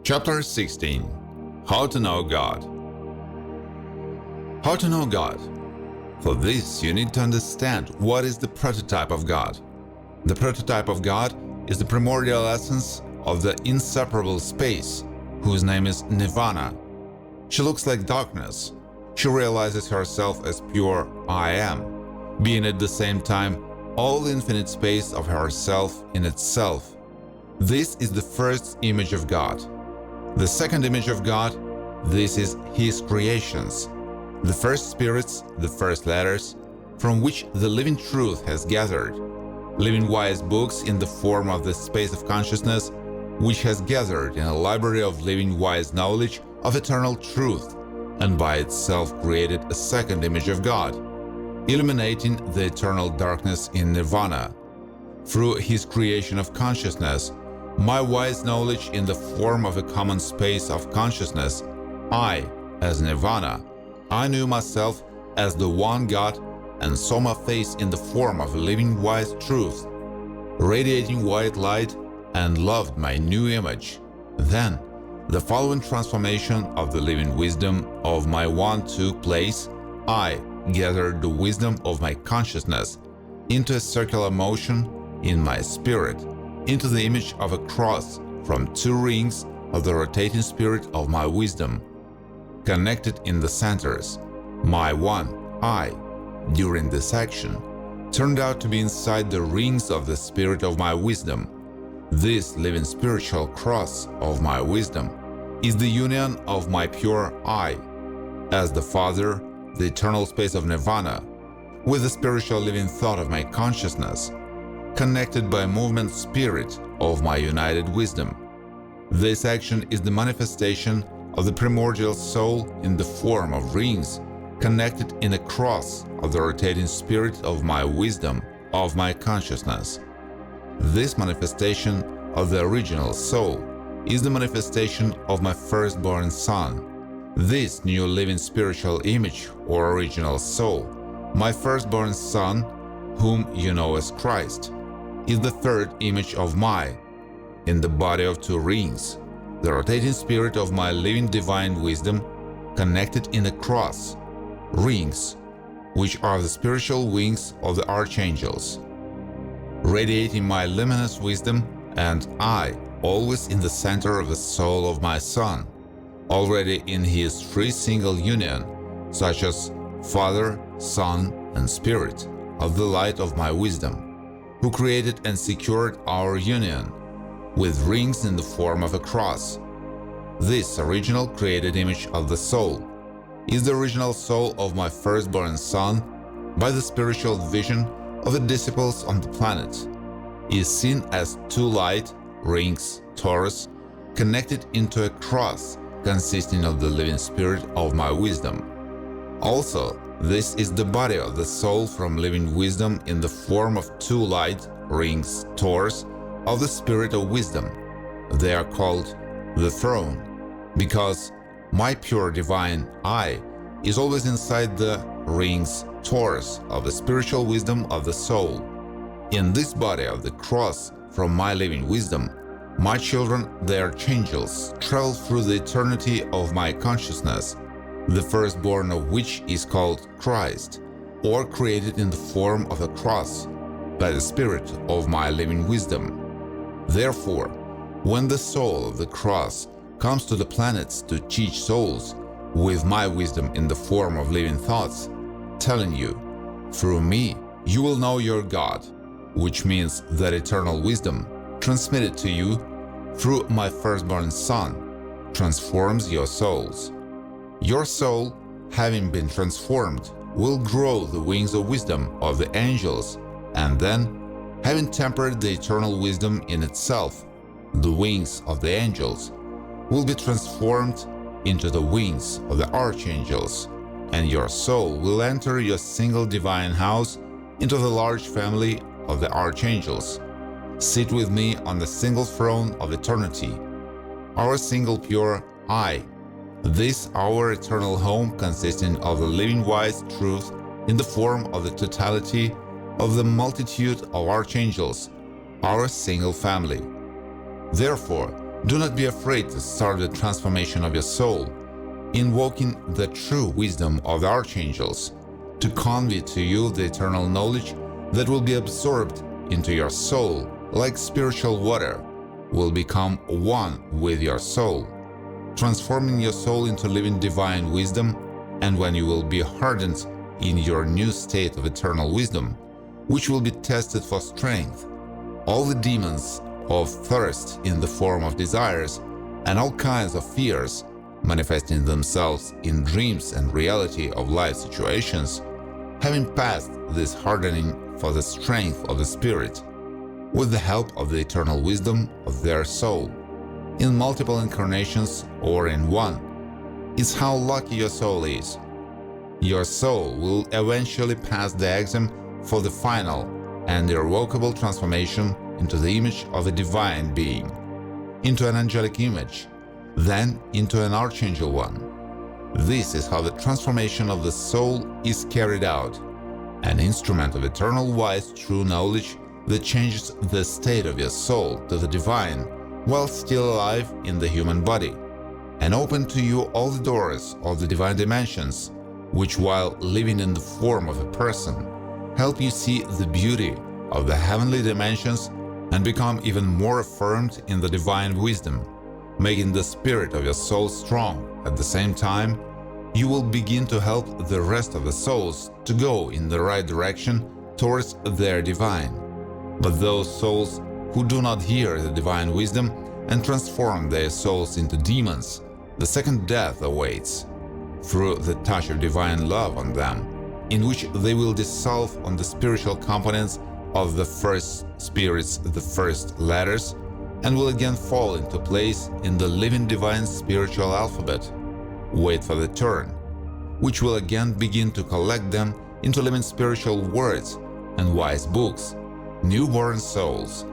Chapter 16. How to know God. How to know God? For this, you need to understand what is the prototype of God. The prototype of God is the primordial essence of the inseparable space, whose name is Nirvana. She looks like darkness. She realizes herself as pure I am, being at the same time all the infinite space of herself in itself. This is the first image of God. The second image of God, this is His creations. The first spirits, the first letters, from which the living truth has gathered. Living wise books in the form of the space of consciousness, which has gathered in a library of living wise knowledge of eternal truth, and by itself created a second image of God, illuminating the eternal darkness in Nirvana. Through His creation of consciousness, my wise knowledge in the form of a common space of consciousness, I, as Nirvana, I knew myself as the one God and saw my face in the form of a living wise truth, radiating white light, and loved my new image. Then, the following transformation of the living wisdom of my one took place. I gathered the wisdom of my consciousness into a circular motion in my spirit, into the image of a cross from two rings of the rotating spirit of my wisdom, connected in the centers. My one I, during this action, turned out to be inside the rings of the spirit of my wisdom. This living spiritual cross of my wisdom is the union of my pure I, as the Father, the eternal space of Nirvana, with the spiritual living thought of my consciousness, connected by movement spirit of my united wisdom. This action is the manifestation of the primordial soul in the form of rings, connected in a cross of the rotating spirit of my wisdom, of my consciousness. This manifestation of the original soul is the manifestation of my firstborn son. This new living spiritual image or original soul, my firstborn son, whom you know as Christ, is the third image of my, in the body of two rings, the rotating spirit of my living divine wisdom, connected in a cross, rings, which are the spiritual wings of the archangels, radiating my luminous wisdom, and I, always in the center of the soul of my Son, already in His three single union, such as Father, Son, and Spirit, of the light of my wisdom, who created and secured our union, with rings in the form of a cross. This original created image of the soul is the original soul of my firstborn son by the spiritual vision of the disciples on the planet, is seen as two light rings, torus, connected into a cross consisting of the living spirit of my wisdom. Also, this is the body of the soul from living wisdom in the form of two light rings, torus, of the spirit of wisdom. They are called the throne, because my pure divine I is always inside the rings, torus, of the spiritual wisdom of the soul. In this body of the cross from my living wisdom, my children, the archangels, travel through the eternity of my consciousness, the firstborn of which is called Christ, or created in the form of a cross, by the spirit of my living wisdom. Therefore, when the soul of the cross comes to the planets to teach souls, with my wisdom in the form of living thoughts, telling you, through me you will know your God, which means that eternal wisdom, transmitted to you through my firstborn son, transforms your souls. Your soul, having been transformed, will grow the wings of wisdom of the angels, and then, having tempered the eternal wisdom in itself, the wings of the angels will be transformed into the wings of the archangels, and your soul will enter your single divine house into the large family of the archangels. Sit with me on the single throne of eternity, our single pure I. This our eternal home consisting of the living wise truth in the form of the totality of the multitude of archangels, our single family. Therefore, Do not be afraid to start the transformation of your soul, invoking the true wisdom of the archangels to convey to you the eternal knowledge that will be absorbed into your soul like spiritual water will become one with your soul, transforming your soul into living divine wisdom. And when you will be hardened in your new state of eternal wisdom, which will be tested for strength, all the demons of thirst in the form of desires and all kinds of fears manifesting themselves in dreams and reality of life situations, having passed this hardening for the strength of the spirit, with the help of the eternal wisdom of their soul, in multiple incarnations or in one, is how lucky your soul is. Your soul will eventually pass the exam for the final and irrevocable transformation into the image of a divine being, into an angelic image, then into an archangel one. This is how the transformation of the soul is carried out, an instrument of eternal wise true knowledge that changes the state of your soul to the divine while still alive in the human body, and open to you all the doors of the divine dimensions, which while living in the form of a person, help you see the beauty of the heavenly dimensions and become even more affirmed in the divine wisdom, making the spirit of your soul strong. At the same time, you will begin to help the rest of the souls to go in the right direction towards their divine. But those souls who do not hear the divine wisdom and transform their souls into demons, the second death awaits, through the touch of divine love on them, in which they will dissolve on the spiritual components of the first spirits, the first letters, and will again fall into place in the living divine spiritual alphabet. Wait for the turn, which will again begin to collect them into living spiritual words and wise books, newborn souls.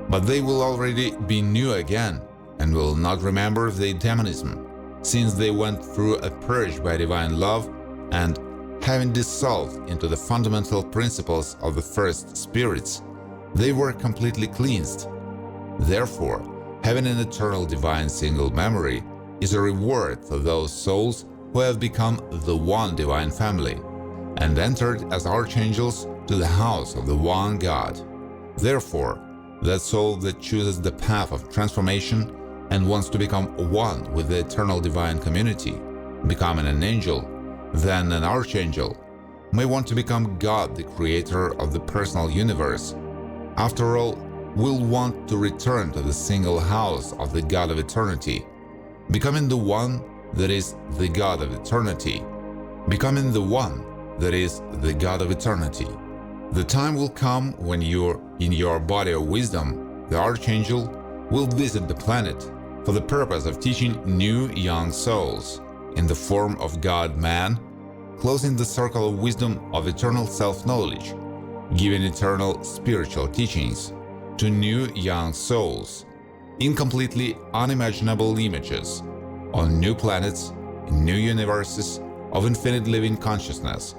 But they will already be new again and will not remember their demonism, since they went through a purge by divine love and, having dissolved into the fundamental principles of the first spirits, they were completely cleansed. Therefore, having an eternal divine single memory is a reward for those souls who have become the one divine family and entered as archangels to the house of the one God. Therefore, that soul that chooses the path of transformation and wants to become one with the eternal divine community, becoming an angel, then an archangel, may want to become God, the creator of the personal universe. After all, will want to return to the single house of the God of eternity, becoming the one that is the God of eternity, becoming the one that is the God of eternity. The time will come when you're in your body of wisdom, the archangel will visit the planet for the purpose of teaching new young souls in the form of God-man, closing the circle of wisdom of eternal self-knowledge, giving eternal spiritual teachings to new young souls in completely unimaginable images on new planets, in new universes of infinite living consciousness.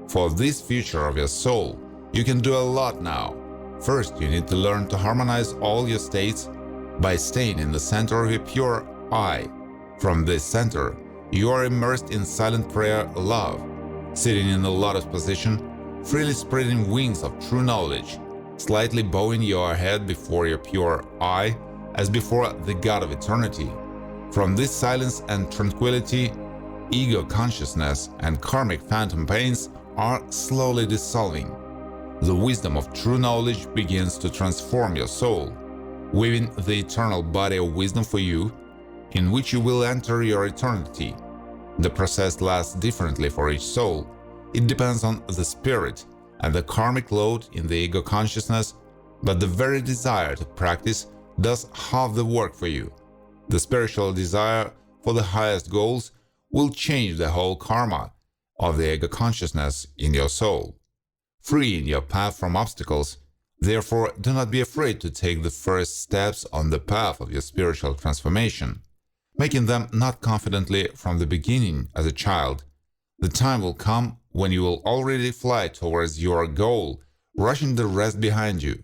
For this future of your soul, you can do a lot now. First, you need to learn to harmonize all your states by staying in the center of your pure I. From this center, you are immersed in silent prayer love, sitting in the lotus position, freely spreading wings of true knowledge, slightly bowing your head before your pure I as before the God of eternity. From this silence and tranquility, ego consciousness and karmic phantom pains are slowly dissolving. The wisdom of true knowledge begins to transform your soul, weaving the eternal body of wisdom for you, in which you will enter your eternity. The process lasts differently for each soul. It depends on the spirit and the karmic load in the ego consciousness, but the very desire to practice does half the work for you. The spiritual desire for the highest goals will change the whole karma of the ego consciousness in your soul, freeing your path from obstacles. Therefore, do not be afraid to take the first steps on the path of your spiritual transformation, making them not confidently from the beginning as a child. The time will come when you will already fly towards your goal, rushing the rest behind you.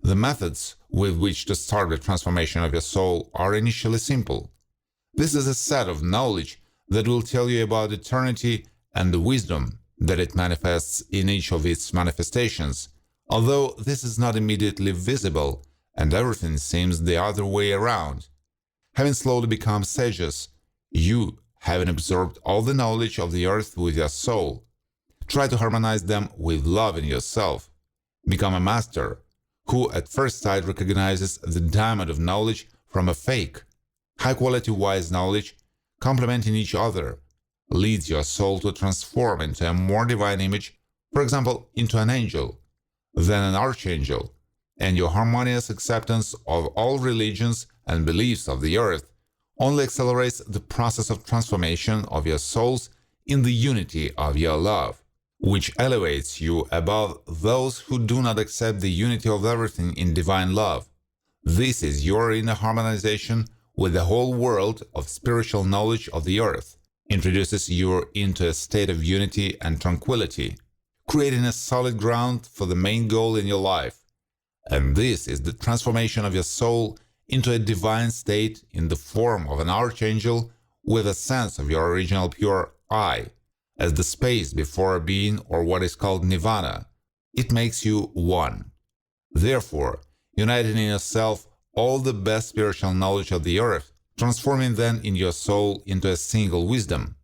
The methods with which to start the transformation of your soul are initially simple. This is a set of knowledge that will tell you about eternity and the wisdom that it manifests in each of its manifestations, although this is not immediately visible and everything seems the other way around. Having slowly become sages, you, having absorbed all the knowledge of the earth with your soul, try to harmonize them with love in yourself. Become a master who at first sight recognizes the diamond of knowledge from a fake. High-quality wise knowledge, complementing each other, leads your soul to transform into a more divine image, for example, into an angel, then an archangel, and your harmonious acceptance of all religions and beliefs of the earth only accelerates the process of transformation of your souls in the unity of your love, which elevates you above those who do not accept the unity of everything in divine love. This is your inner harmonization with the whole world of spiritual knowledge of the earth, introduces you into a state of unity and tranquility, creating a solid ground for the main goal in your life. And this is the transformation of your soul into a divine state in the form of an archangel with a sense of your original pure I, as the space before a being, or what is called nirvana. It makes you one. Therefore, uniting in yourself all the best spiritual knowledge of the earth, transforming then in your soul into a single wisdom.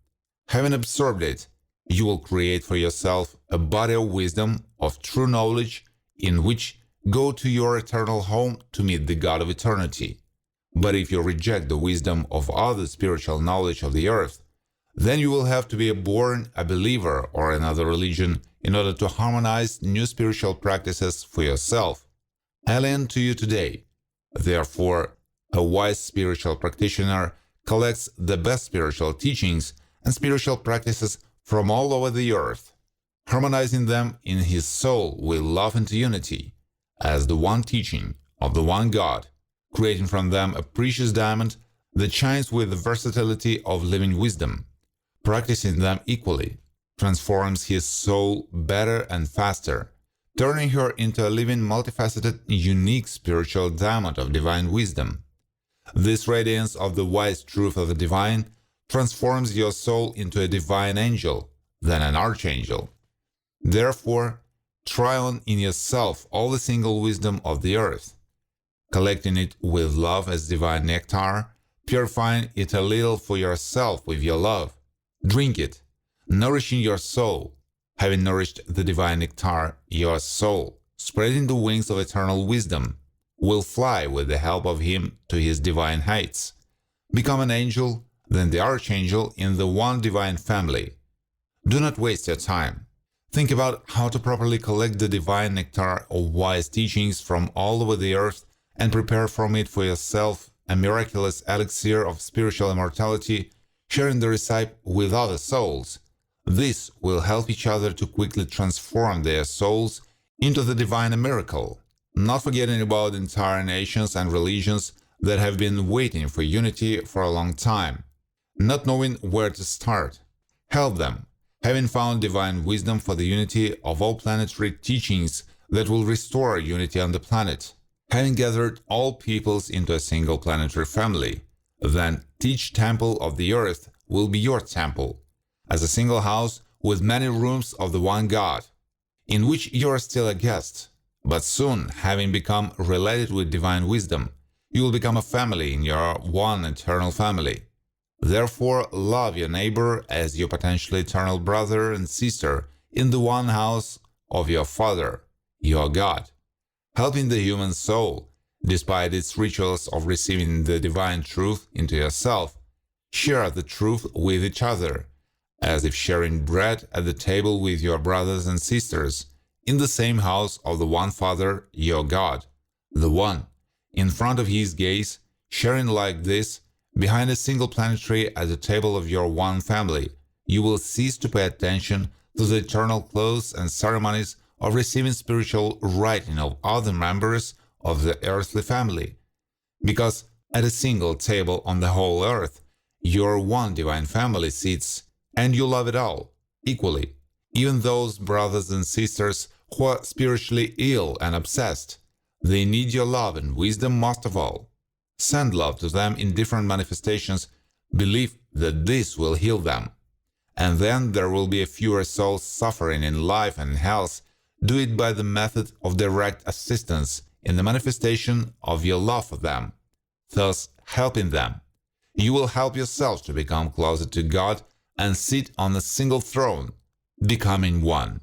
Having absorbed it, you will create for yourself a body of wisdom, of true knowledge, in which go to your eternal home to meet the God of eternity. But if you reject the wisdom of other spiritual knowledge of the earth, then you will have to be born a believer or another religion in order to harmonize new spiritual practices for yourself, alien to you today. Therefore, a wise spiritual practitioner collects the best spiritual teachings and spiritual practices from all over the earth, harmonizing them in his soul with love and unity, as the one teaching of the one God, creating from them a precious diamond that shines with the versatility of living wisdom. Practicing them equally transforms his soul better and faster, turning her into a living, multifaceted, unique spiritual diamond of divine wisdom. This radiance of the wise truth of the divine transforms your soul into a divine angel, then an archangel. Therefore, try on in yourself all the single wisdom of the earth, collecting it with love as divine nectar, purifying it a little for yourself with your love. Drink it, nourishing your soul. Having nourished the divine nectar, your soul, spreading the wings of eternal wisdom, will fly with the help of him to his divine heights. Become an angel, then the archangel in the one divine family. Do not waste your time. Think about how to properly collect the divine nectar of wise teachings from all over the earth and prepare from it for yourself a miraculous elixir of spiritual immortality, sharing the recipe with other souls. This will help each other to quickly transform their souls into the divine miracle, not forgetting about entire nations and religions that have been waiting for unity for a long time, not knowing where to start. Help them, having found divine wisdom for the unity of all planetary teachings that will restore unity on the planet. Having gathered all peoples into a single planetary family, then each temple of the earth will be your temple, as a single house with many rooms of the one God, in which you are still a guest. But soon, having become related with divine wisdom, you will become a family in your one eternal family. Therefore, love your neighbor as your potentially eternal brother and sister in the one house of your Father, your God. Helping the human soul, despite its rituals of receiving the divine truth into yourself, share the truth with each other, as if sharing bread at the table with your brothers and sisters, in the same house of the one Father, your God, the one, in front of his gaze, sharing like this, behind a single planetary at the table of your one family, you will cease to pay attention to the eternal clothes and ceremonies of receiving spiritual writing of other members of the earthly family, because at a single table on the whole earth, your one divine family sits, and you love it all, equally, even those brothers and sisters who are spiritually ill and obsessed. They need your love and wisdom most of all. Send love to them in different manifestations. Believe that this will heal them. And then there will be fewer souls suffering in life and health. Do it by the method of direct assistance in the manifestation of your love for them, thus helping them. You will help yourself to become closer to God and sit on a single throne, becoming one.